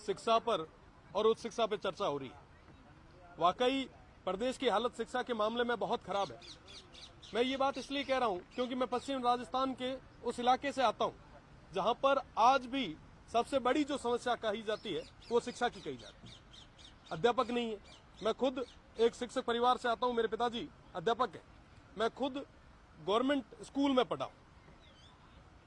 शिक्षा पर और उच्च शिक्षा पर चर्चा हो रही है। वाकई प्रदेश की हालत शिक्षा के मामले में बहुत खराब है। मैं ये बात इसलिए कह रहा हूं क्योंकि मैं पश्चिम राजस्थान के उस इलाके से आता हूं जहां पर आज भी सबसे बड़ी जो समस्या कही जाती है वो शिक्षा की कही जाती है। अध्यापक नहीं है। मैं खुद एक शिक्षक परिवार से आता हूं, मेरे पिताजी अध्यापक हैं। मैं खुद गवर्नमेंट स्कूल में पढ़ा हूं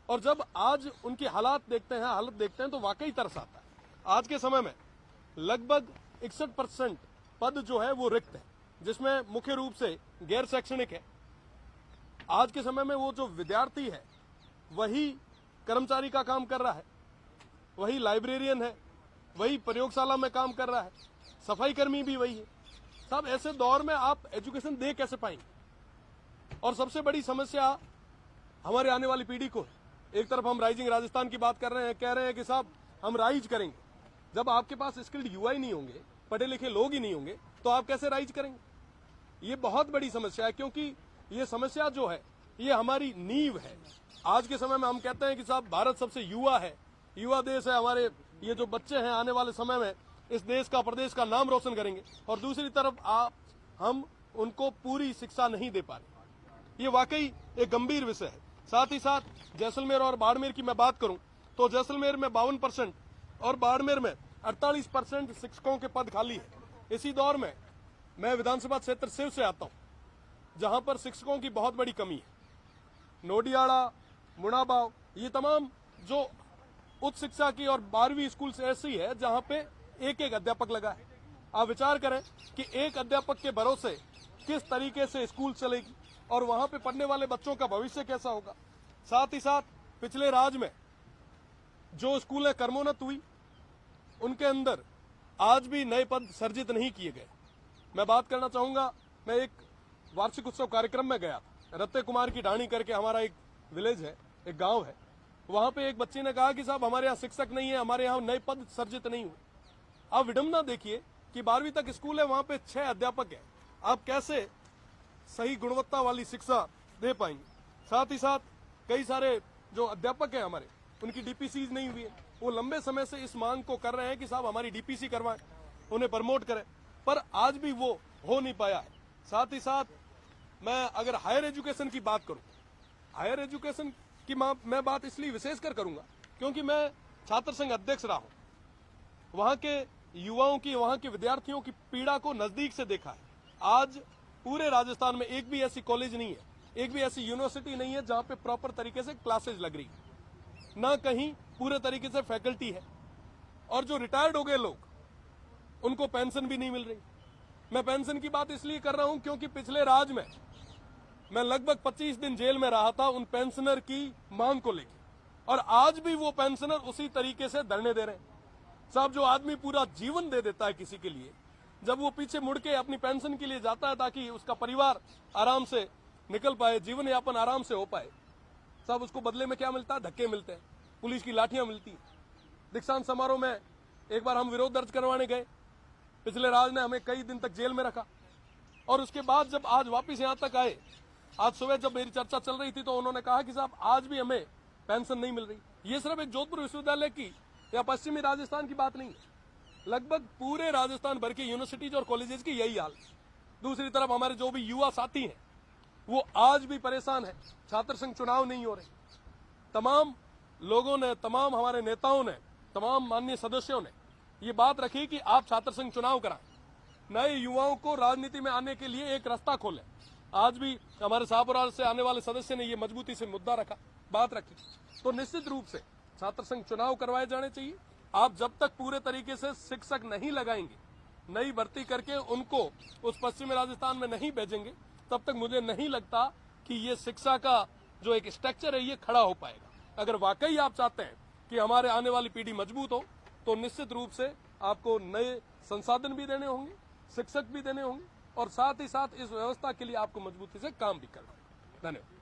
और जब आज उनकी हालत देखते हैं तो वाकई तरस आता है। आज के समय में लगभग 61% पद जो है वो रिक्त है, जिसमें मुख्य रूप से गैर शैक्षणिक है। आज के समय में वो जो विद्यार्थी है वही कर्मचारी का काम कर रहा है, वही लाइब्रेरियन है, वही प्रयोगशाला में काम कर रहा है, सफाई कर्मी भी वही है। साहब, ऐसे दौर में आप एजुकेशन दे कैसे पाएंगे? और सबसे बड़ी समस्या हमारे आने वाली पीढ़ी को है। एक तरफ हम राइजिंग राजस्थान की बात कर रहे हैं, कह रहे हैं कि साहब हम राइज करेंगे। जब आपके पास स्किल्ड युवा ही नहीं होंगे, पढ़े लिखे लोग ही नहीं होंगे, तो आप कैसे राइज करेंगे? ये बहुत बड़ी समस्या है, क्योंकि ये समस्या जो है ये हमारी नींव है। आज के समय में हम कहते हैं कि साहब भारत सबसे युवा है, युवा देश है। हमारे ये जो बच्चे हैं आने वाले समय में इस देश का, प्रदेश का नाम रोशन करेंगे, और दूसरी तरफ हम उनको पूरी शिक्षा नहीं दे पा रहे। ये वाकई एक गंभीर विषय है। साथ ही साथ जैसलमेर और बाड़मेर की मैं बात करूं तो जैसलमेर में 52% और बाड़मेर में 48% शिक्षकों के पद खाली है। इसी दौर में मैं विधानसभा क्षेत्र सिव से आता हूं जहां पर शिक्षकों की बहुत बड़ी कमी है। नोडियाड़ा, मुनाबाव, ये तमाम जो उच्च शिक्षा की और 12वीं स्कूल से ऐसी है जहां पे एक एक अध्यापक लगा है। आप विचार करें कि एक अध्यापक के भरोसे किस तरीके से स्कूल चलेगी और वहां पे पढ़ने वाले बच्चों का भविष्य कैसा होगा। साथ ही साथ पिछले राज में जो स्कूलें कर्मोन्नत हुई उनके अंदर आज भी नए पद सर्जित नहीं किए गए। मैं बात करना चाहूंगा, मैं एक वार्षिक उत्सव कार्यक्रम में गया था। रत्ते कुमार की ढाणी करके हमारा एक विलेज है, एक गांव है। वहां पे एक बच्चे ने कहा कि साहब हमारे यहाँ शिक्षक नहीं है, हमारे यहाँ नए पद सर्जित नहीं हुए। आप विडंबना देखिए कि 12वीं तक स्कूल है, वहां पे 6 अध्यापक है। आप कैसे सही गुणवत्ता वाली शिक्षा दे पाएंगे? साथ ही साथ कई सारे जो अध्यापक हैं हमारे, उनकी डीपीसी नहीं हुई है। वो लंबे समय से इस मांग को कर रहे हैं कि साहब हमारी डीपीसी करवाएं, उन्हें प्रमोट करें, पर आज भी वो हो नहीं पाया है। साथ ही साथ मैं अगर हायर एजुकेशन की बात करूं, हायर एजुकेशन की मैं बात इसलिए विशेषकर करूंगा क्योंकि मैं छात्र संघ अध्यक्ष रहा हूं। वहां के युवाओं की, वहां के विद्यार्थियों की पीड़ा को नजदीक से देखा है। आज पूरे राजस्थान में एक भी ऐसी कॉलेज नहीं है, एक भी ऐसी यूनिवर्सिटी नहीं है जहां पे प्रॉपर तरीके से क्लासेज लग रही, ना कहीं पूरे तरीके से फैकल्टी है। और जो रिटायर्ड हो गए लोग उनको पेंशन भी नहीं मिल रही। मैं पेंशन की बात इसलिए कर रहा हूं क्योंकि पिछले राज में मैं लगभग 25 दिन जेल में रहा था उन पेंशनर की मांग को लेकर, और आज भी वो पेंशनर उसी तरीके से धरने दे रहे हैं। साहब, जो आदमी पूरा जीवन दे देता है किसी के लिए, जब वो पीछे मुड़ के अपनी पेंशन के लिए जाता है ताकि उसका परिवार आराम से निकल पाए, जीवन यापन आराम से हो पाए, साहब उसको बदले में क्या मिलता है? धक्के मिलते हैं, पुलिस की लाठियां मिलती हैं। दीक्षांत समारोह में एक बार हम विरोध दर्ज करवाने गए, पिछले राज ने हमें कई दिन तक जेल में रखा, और उसके बाद जब आज वापिस यहां तक आए, आज सुबह जब मेरी चर्चा चल रही थी तो उन्होंने कहा कि साहब आज भी हमें पेंशन नहीं मिल रही। ये सिर्फ एक जोधपुर विश्वविद्यालय की या पश्चिमी राजस्थान की बात नहीं है, लगभग पूरे राजस्थान भर के यूनिवर्सिटीज और कॉलेजेस की यही हाल। दूसरी तरफ हमारे जो भी युवा साथी हैं वो आज भी परेशान है। छात्र संघ चुनाव नहीं हो रहे। तमाम लोगों ने, तमाम हमारे नेताओं ने, तमाम माननीय सदस्यों ने ये बात रखी कि आप छात्र संघ चुनाव कराएं, नए युवाओं को राजनीति में आने के लिए एक रास्ता खोलें। आज भी हमारे शाहपुरा से आने वाले सदस्य ने ये मजबूती से मुद्दा रखा, बात रखी। तो निश्चित रूप से छात्र संघ चुनाव करवाए जाने चाहिए। आप जब तक पूरे तरीके से शिक्षक नहीं लगाएंगे, नई भर्ती करके उनको उस पश्चिमी राजस्थान में नहीं भेजेंगे, तब तक मुझे नहीं लगता कि ये शिक्षा का जो एक स्ट्रक्चर है ये खड़ा हो पाएगा। अगर वाकई आप चाहते हैं कि हमारे आने वाली पीढ़ी मजबूत हो तो निश्चित रूप से आपको नए संसाधन भी देने होंगे, शिक्षक भी देने होंगे, और साथ ही साथ इस व्यवस्था के लिए आपको मजबूती से काम भी करना है। धन्यवाद।